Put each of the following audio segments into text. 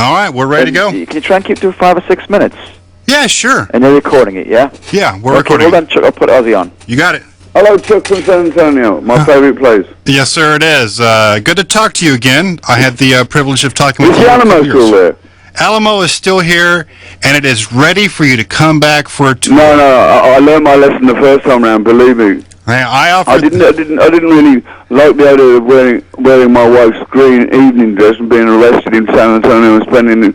All right, we're ready to go. Can you try and keep to 5 or 6 minutes? Yeah, sure. And you're recording it, yeah? Yeah, we're recording. Hold on, Chuck. I'll put Ozzy on. You got it. Hello, Chuck from San Antonio. My favorite place. Yes, sir, it is. Good to talk to you again. I had the privilege of talking with you. Is the Alamo still there? Alamo is still here, and it is ready for you to come back for a tour. No, I learned my lesson the first time around. Believe me. I didn't really like the idea of wearing my wife's green evening dress and being arrested in San Antonio and spending in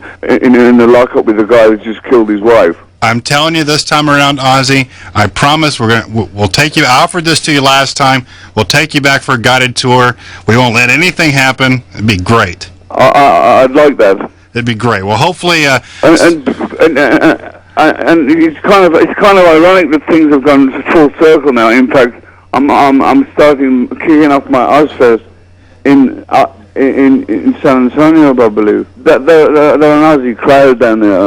the lockup with the guy that just killed his wife. I'm telling you this time around, Ozzy, I promise we'll take you. I offered this to you last time. We'll take you back for a guided tour. We won't let anything happen. It'd be great. I'd like that. It'd be great. Well, hopefully. And it's kind of ironic that things have gone full circle now. In fact, I'm starting kicking off my Ozzfest in San Antonio, I believe. They're an Aussie crowd down there.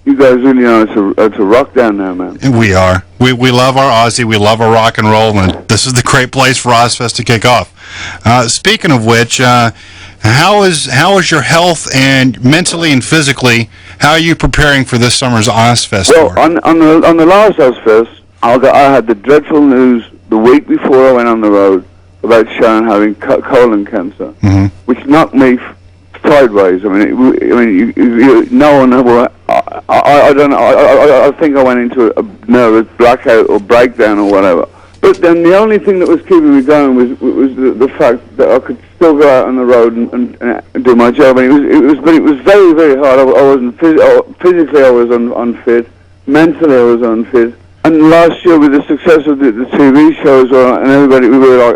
You guys really know how to rock down there, man. We are. We love our Aussie. We love our rock and roll, and this is the great place for Ozzfest to kick off. Speaking of which, how is your health and mentally and physically? How are you preparing for this summer's Ozzfest tour? Well, on the last Ozzfest, I had the dreadful news the week before I went on the road about Sharon having colon cancer, which knocked me sideways. I mean, no one ever. I don't know. I think I went into a nervous blackout or breakdown or whatever. But then the only thing that was keeping me going was the fact that I could still go out on the road and do my job. And it was very, very hard. I wasn't physically. I was unfit. Mentally, I was unfit. And last year, with the success of the TV shows and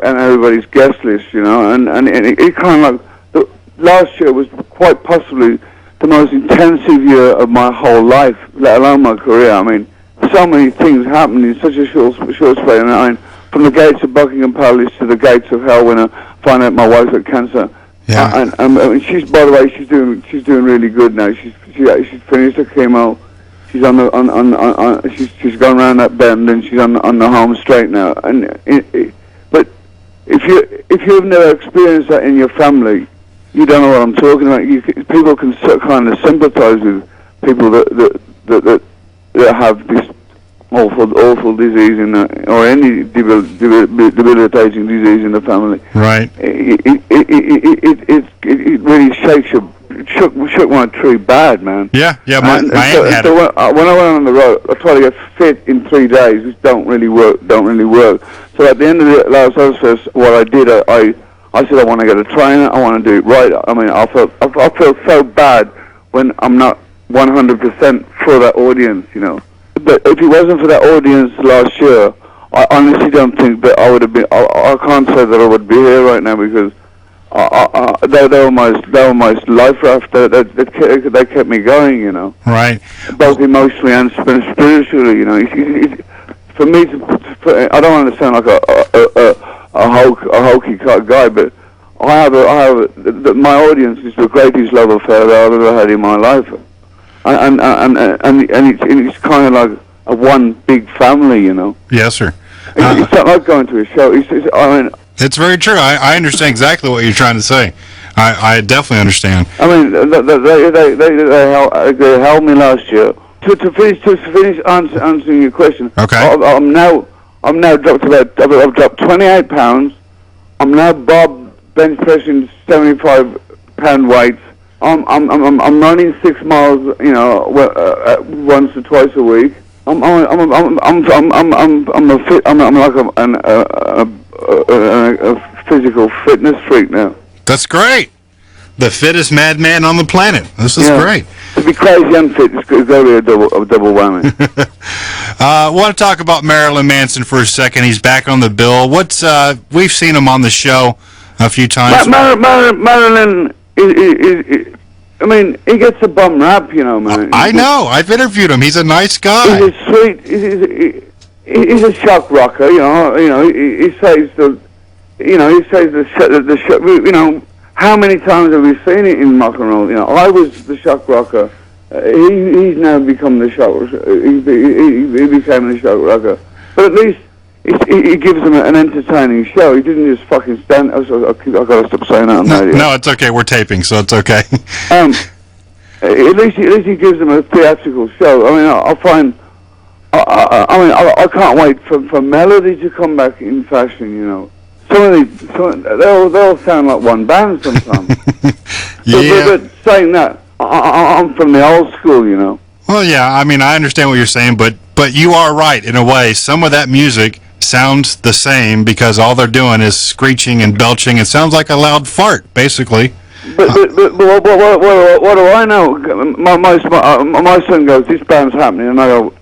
everybody's guest list, you know, and it kind of like last year was quite possibly the most intensive year of my whole life, let alone my career. I mean, so many things happened in such a short space. And I mean, from the gates of Buckingham Palace to the gates of hell when I found out my wife had cancer. Yeah. And she's, by the way, she's doing really good now. She's finished her chemo. She's she's gone around that bend and she's on the home straight now. But if you've never experienced that in your family, you don't know what I'm talking about. People can kind of sympathise with people that have this awful disease or any debilitating disease in the family. Right. It really shakes you. Shook my tree bad, man. Yeah. My aunt had it. When I went on the road, I tried to get fit in 3 days, which don't really work. So at the end of the last Ozzfest, what I did, I said I want to get a trainer. I want to do it right. I mean, I felt so bad when I'm not 100% for that audience, you know. But if it wasn't for that audience last year, I honestly don't think that I would have been. I can't say that I would be here right now because they were my life raft. They kept me going, you know. Right. Both emotionally and spiritually, you know. For me, I don't want to sound like a hokey guy, but my audience is the greatest love affair that I've ever had in my life, and it's kind of like a one big family, you know. Yes, sir. It's not like going to a show. I mean, it's very true. I understand exactly what you're trying to say. I definitely understand. I mean, they held me last year. To finish answering your question. Okay. I'm now dropped I've dropped 28 pounds. I'm now bench pressing 75-pound weights. I'm running 6 miles, you know, once or twice a week. I'm like a physical fitness freak now. That's great. The fittest madman on the planet. This is great. To be crazy and fit, it's got to be a double whammy. I want to talk about Marilyn Manson for a second. He's back on the bill. We've seen him on the show a few times. Marilyn I mean, he gets a bum rap, you know, man. I know. I've interviewed him. He's a nice guy. He's a sweet. He's a shock rocker, you know. He says the you know. How many times have we seen it in rock and roll? You know, I was the shock rocker. He's now become the shock. He became the shock rocker. But at least he gives them an entertaining show. He didn't just fucking stand. I've got to stop saying that on radio. No, it's okay. We're taping, so it's okay. At least he gives them a theatrical show. I mean, I find. I can't wait for Melody to come back in fashion. You know, they'll sound like one band sometimes. Yeah. But saying that, I'm from the old school. You know. Well, yeah. I mean, I understand what you're saying, but you are right in a way. Some of that music sounds the same because all they're doing is screeching and belching. It sounds like a loud fart, basically. But what do I know? My son goes, "This band's happening," and I go,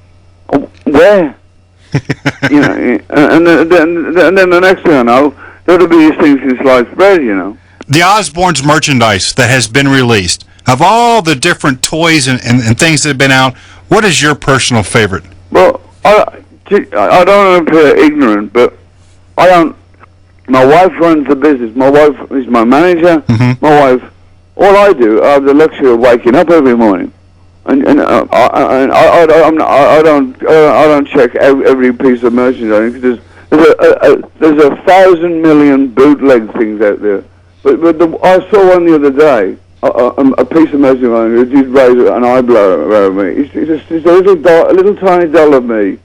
oh, "Where?" You know, and then the next thing I know, there'll be these things in sliced bread. You know. The Osbourne's merchandise that has been released, of all the different toys and things that have been out, what is your personal favorite? Well, I don't want to appear ignorant, but I don't. My wife runs the business. My wife is my manager. Mm-hmm. My wife. All I do, I have the luxury of waking up every morning, and I don't check every piece of merchandise because there's 1,000 million bootleg things out there. But I saw one the other day. A piece of merchandise that just raised an eyebrow around me. It's a little tiny doll of me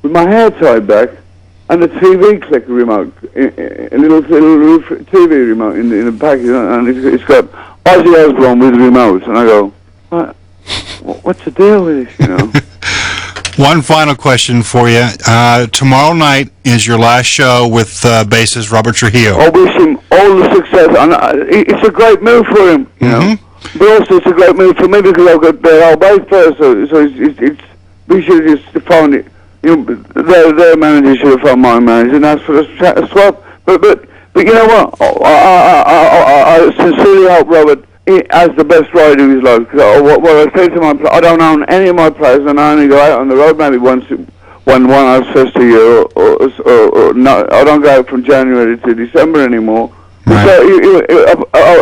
with my hair tied back and a TV clicker remote, a little TV remote in the package, and it's got Ozzy Osbourne with the remote. And I go, what's the deal with this? You know. One final question for you. Tomorrow night is your last show with bassist Robert Trujillo. I wish him all the success, and it's a great move for him, you know. But also it's a great move for me because I've got their old bass player, so it's we should have just found it. You know, their manager should have found my manager and asked for a swap. But you know what? I sincerely hope Robert has the best ride of his life. Because what I say to my players, I don't own any of my players, and I only go out on the road maybe one Ozzfest a year, or no, I don't go out from January to December anymore. Right. So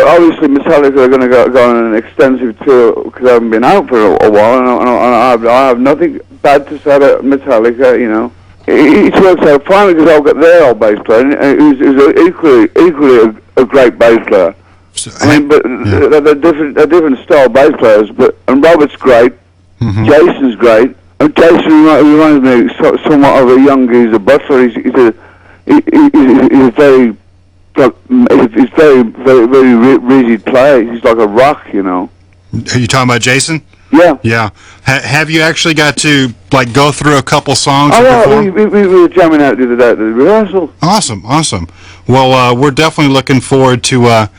obviously Metallica are going to go on an extensive tour because I haven't been out for a while, and I have nothing bad to say about Metallica. You know, it works out fine because I've got their old bass player, who's equally a great bass player. So, I mean, but they're different style bass players. And Robert's great, Jason's great. And Jason reminds me somewhat of a young geezer Butler. He's very rigid player. He's like a rock, you know. Are you talking about Jason? Yeah. Yeah. Have you actually got to go through a couple songs? Oh yeah, we were jamming out the other day at the rehearsal. Awesome. Well, we're definitely looking forward to. That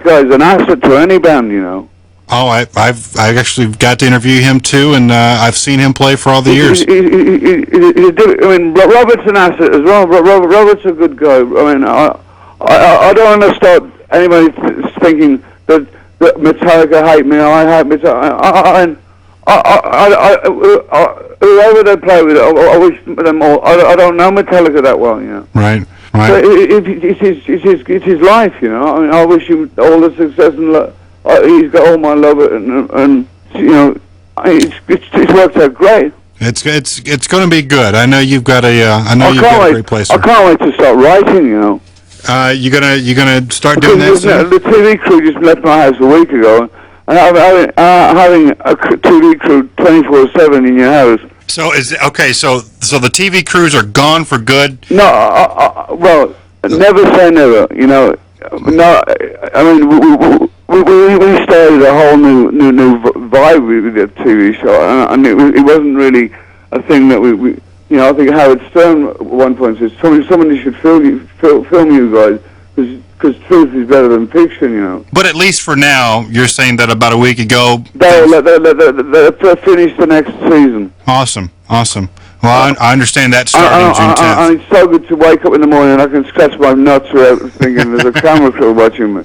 guy's an asset to any band, you know. Oh, I've actually got to interview him too, and I've seen him play for all the years. Robert's an asset as well. Robert's a good guy. I mean, I don't want to start anybody thinking that Metallica hate me. I hate Metallica. Whoever they play with, I wish them all. I don't know Metallica that well, you know. Right. So it's his life, you know. I mean, I wish him all the success and he's got all my love, and you know, it's worked out great. It's going to be good. I know you've got a great place. I can't wait to start writing, you know. You gonna start doing that soon? The TV crew just left my house a week ago, and having a TV crew 24/7 in your house. So okay? So the TV crews are gone for good? No, well, never say never. You know, no. I mean, we started a whole new vibe with that TV show, and it wasn't really a thing that we you know. I think Howard Stern at one point says somebody should film you guys because truth is better than fiction, you know. But at least for now, you're saying that about a week ago. They'll finish the next season. Awesome. Well, I understand that starting June 10th. And it's so good to wake up in the morning and I can scratch my nuts without thinking there's a camera crew watching me.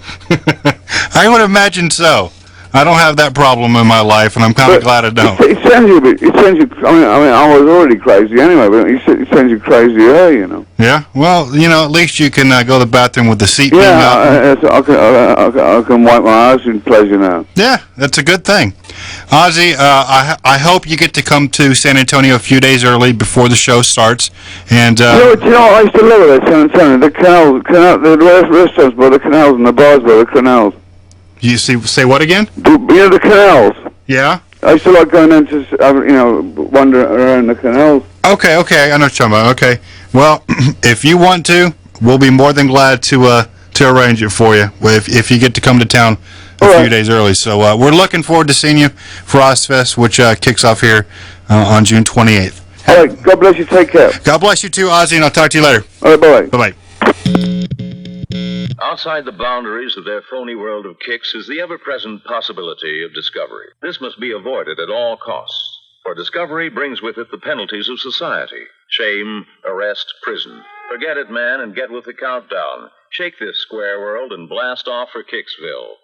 I would imagine so. I don't have that problem in my life, and I'm kind of glad I don't. It sends you a bit. It sends you. I mean, I was already crazy anyway, but it sends you crazier, you know. Yeah. Well, at least you can go to the bathroom with the seat being up. I can wipe my eyes in pleasure now. Yeah, that's a good thing. Ozzy, I hope you get to come to San Antonio a few days early before the show starts. And you know, I used to love it at San Antonio. The the restaurants by the canals and the bars by the canals. You say what again? The canals. Yeah. I used to like going down to, wander around the canals. Okay, I know what you're talking about. Okay. Well, if you want to, we'll be more than glad to arrange it for you if you get to come to town a few days early. So we're looking forward to seeing you for Ozzfest, which kicks off here on June 28th. All right. God bless you. Take care. God bless you too, Ozzy, and I'll talk to you later. All right. Bye-bye. Bye-bye. Outside the boundaries of their phony world of kicks is the ever-present possibility of discovery. This must be avoided at all costs, for discovery brings with it the penalties of society: shame, arrest, prison. Forget it, man, and get with the countdown. Shake this square world and blast off for Kicksville.